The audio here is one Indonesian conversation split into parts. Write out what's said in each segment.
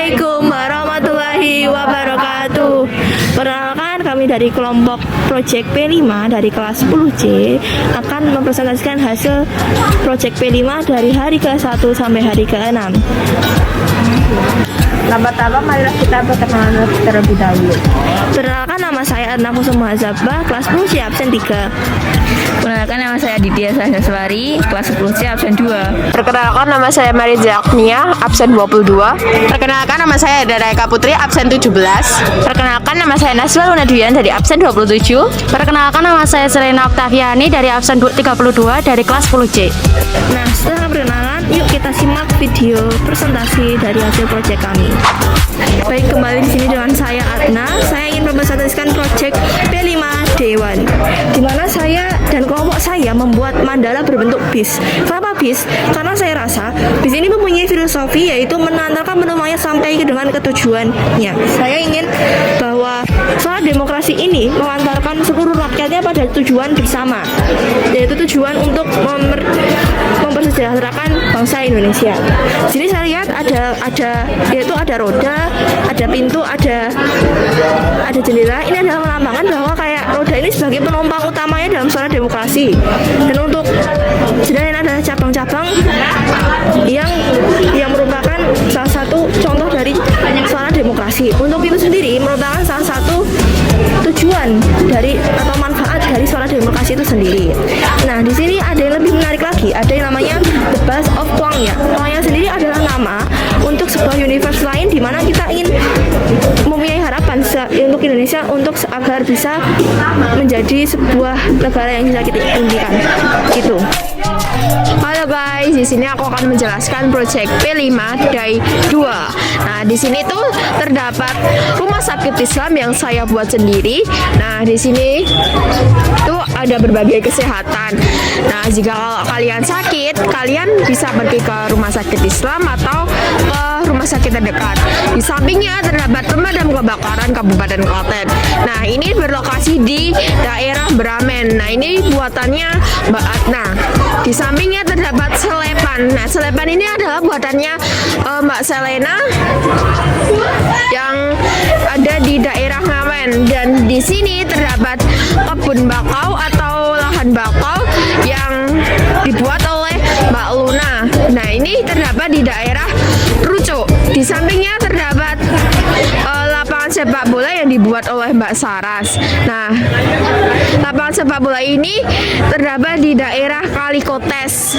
Assalamualaikum warahmatullahi wabarakatuh. Perkenalkan, kami dari kelompok Project P5 dari kelas 10C akan mempresentasikan hasil Project P5 dari hari ke-1 sampai hari ke-6. Pertama, marilah kita perkenalan terlebih dahulu. Perkenalkan, nama saya Adna Kusuma Zabah, kelas 10C absen 3. Perkenalkan, nama saya Ditya Sahaswari, kelas 10C absen 2. Perkenalkan, nama saya Mariza Agnia, absen 22. Perkenalkan, nama saya Dara Eka Putri, absen 17. Perkenalkan, nama saya Naswa Lunadwian dari absen 27. Perkenalkan, nama saya Selena Oktaviani dari absen 32 dari kelas 10C. Nah, setelah perkenalan, yuk kita simak video presentasi dari hasil proyek kami. Baik, kembali di sini dengan saya Adna. Saya ingin mempresentasikan proyek P5 Dewan, di mana saya dan kelompok saya membuat mandala berbentuk bis. Kenapa bis? Karena saya rasa bis ini mempunyai filosofi, yaitu mengantarkan penumpangnya sampai dengan ketujuannya. Saya ingin bahwa soal demokrasi ini mengantarkan seluruh rakyatnya pada tujuan bersama, yaitu tujuan untuk mempersejahterakan bangsa Indonesia. Di sini saya lihat ada roda, ada pintu, ada jendela. Ini adalah melambangkan bahwa kayak roda ini sebagai penumpang utamanya dalam suara demokrasi. Dan untuk jendela adalah cabang-cabang yang merupakan salah satu contoh dari suara demokrasi. Untuk itu sendiri merupakan salah satu tujuan dari atau manfaat dari suara demokrasi itu sendiri. Nah, di sini ada yang lebih menarik lagi, ada yang namanya The Buzz of Kwangya. Kwangya sendiri adalah nama untuk sebuah universe lain di mana kita ingin mempunyai harapan untuk Indonesia untuk agar bisa menjadi sebuah negara yang bisa kita impikan. Gitu. Halo guys, di sini aku akan menjelaskan proyek P5 Day 2. Nah, di sini tuh terdapat rumah sakit Islam yang saya buat sendiri. Nah, di sini tuh ada berbagai kesehatan. Nah, jika kalian sakit, kalian bisa pergi ke rumah sakit Islam atau ke rumah sakit terdekat. Di sampingnya terdapat pemadam kebakaran Kabupaten Klaten. Nah, ini berlokasi di daerah Bramen. Nah, ini buatannya Mbak Adna. Di sampingnya terdapat selepan. Nah, selepan ini adalah buatannya Mbak Selena yang ada di daerah Ngawen. Dan di sini terdapat kebun bakau atau lahan bakau yang dibuat oleh Mbak Luna. Nah, ini terdapat di daerah Rucuk. Di sampingnya terdapat lapangan sepak bola yang dibuat oleh Mbak Saras. Nah, lapangan sepak bola ini terdapat di daerah Kalikotes.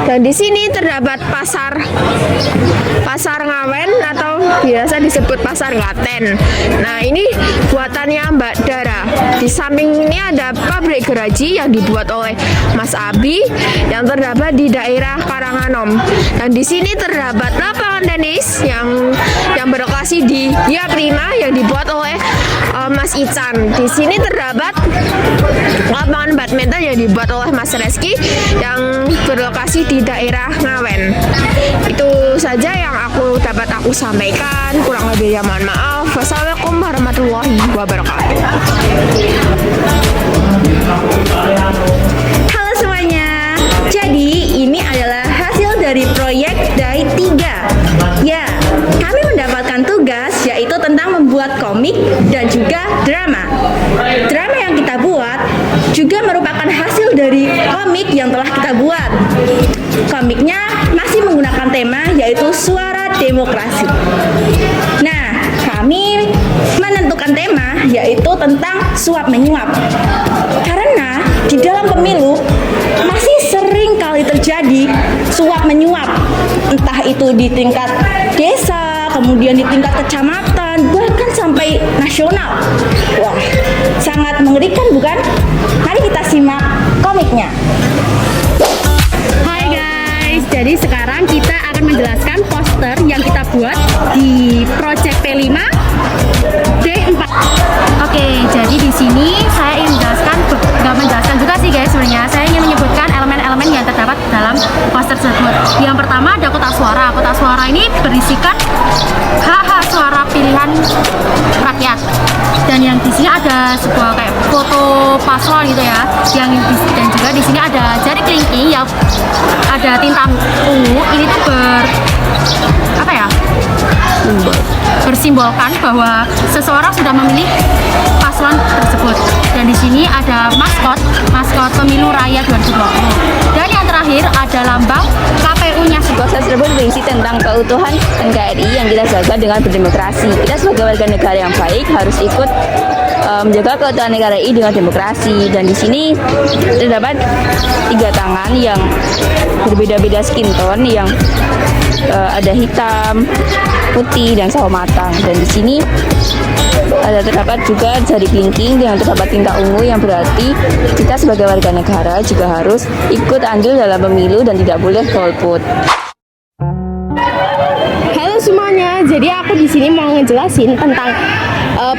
Dan di sini terdapat pasar Ngawen atau biasa disebut pasar Klaten. Nah, ini buatannya Mbak Dara. Di samping ini ada pabrik geraji yang dibuat oleh Mas Abi yang terdapat di daerah Karanganom. Dan di sini terdapat lapangan tenis yang berlokasi di Yak 5 yang dibuat oleh Mas Ican. Di sini terdapat lapangan badminton yang dibuat oleh Mas Reski yang berlokasi di daerah Ngawen. Itu saja yang dapat aku sampaikan. Kurang lebihnya mohon maaf. Wassalamualaikum warahmatullahi wabarakatuh. Halo semuanya. Jadi ini adalah hasil dari proyek Day 3. Ya, kami mendapatkan tugas yaitu tentang membuat komik dan juga drama. Drama yang kita buat juga merupakan hasil dari komik yang telah kita buat. Komiknya masih menggunakan tema yaitu suara demokrasi. Nah, kami menentukan tema yaitu tentang suap menyuap. Karena di dalam pemilu masih sering kali terjadi suap menyuap. Entah itu di tingkat desa, kemudian di tingkat kecamatan, bahkan sampai nasional. Wah, sangat mengerikan bukan? Mari kita simak komiknya. Hai guys, jadi sekarang kita akan menjelaskan poster yang kita buat di Project P5 D4. Oke, jadi di sini saya ingin menjelaskan juga sih guys, sebenarnya saya ingin menyebutkan elemen-elemen yang terdapat dalam poster tersebut. Yang pertama ada kotak suara. Kotak suara ini berisikan hak-hak suara pilihan rakyat. Dan yang di sini ada sebuah kayak foto paslon gitu ya. Dan juga di sini ada jari kelingking yang ada tinta ungu. Ini tuh disimbolkan bahwa seseorang sudah memilih paslon tersebut. Dan di sini ada maskot Pemilu Raya 2020. Dan yang terakhir ada lambang KPU-nya. Proses tersebut berisi tentang keutuhan NKRI yang kita jaga dengan berdemokrasi. Kita sebagai warga negara yang baik harus ikut menjaga keutuhan NKRI dengan demokrasi. Dan di sini terdapat 3 tangan yang berbeda-beda skin tone, yang ada hitam, putih, dan sawo matang. Dan di sini terdapat juga jari kelingking dengan terdapat tinta ungu, yang berarti kita sebagai warga negara juga harus ikut andil dalam pemilu dan tidak boleh golput. Halo semuanya, jadi aku di sini mau ngejelasin tentang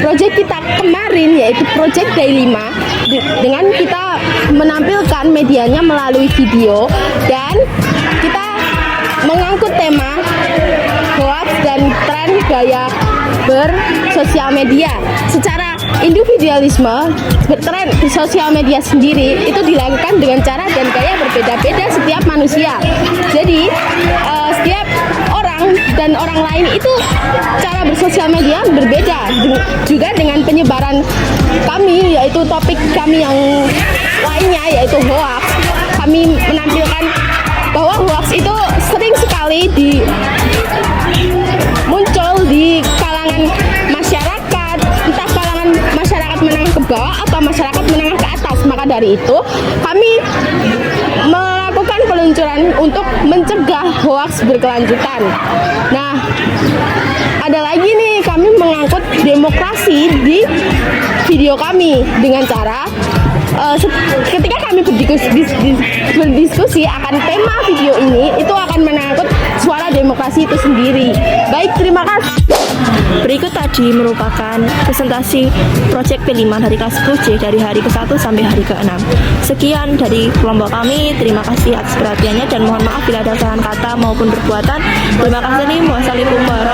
proyek kita kemarin, yaitu proyek Day 5 dengan kita menampilkan medianya melalui video, dan kita mengangkut tema hoax dan tren gaya bersosial media. Secara individualisme, bertren di sosial media sendiri itu dilakukan dengan cara dan gaya berbeda-beda setiap manusia. Jadi setiap orang dan orang lain itu cara bersosial media berbeda. Juga dengan penyebaran kami, yaitu topik kami yang lainnya, yaitu hoax. Kami menampilkan bahwa hoax itu sering sekali muncul di kalangan masyarakat, entah kalangan masyarakat menengah ke bawah atau masyarakat menengah ke atas. Maka dari itu kami melakukan peluncuran untuk mencegah hoax berkelanjutan. Nah, ada lagi nih, kami mengangkut demokrasi di video kami dengan cara ketika kami berdiskusi akan tema video ini, itu akan mengangkut suara demokrasi itu sendiri. Baik, terima kasih. Berikut tadi merupakan presentasi proyek P5 dari kelas 10C dari hari ke-1 sampai hari ke-6. Sekian dari kelompok kami, terima kasih atas perhatiannya dan mohon maaf bila ada kesalahan kata maupun perbuatan. Terima kasih. Wassalamualaikum warahmatullahi wabarakatuh.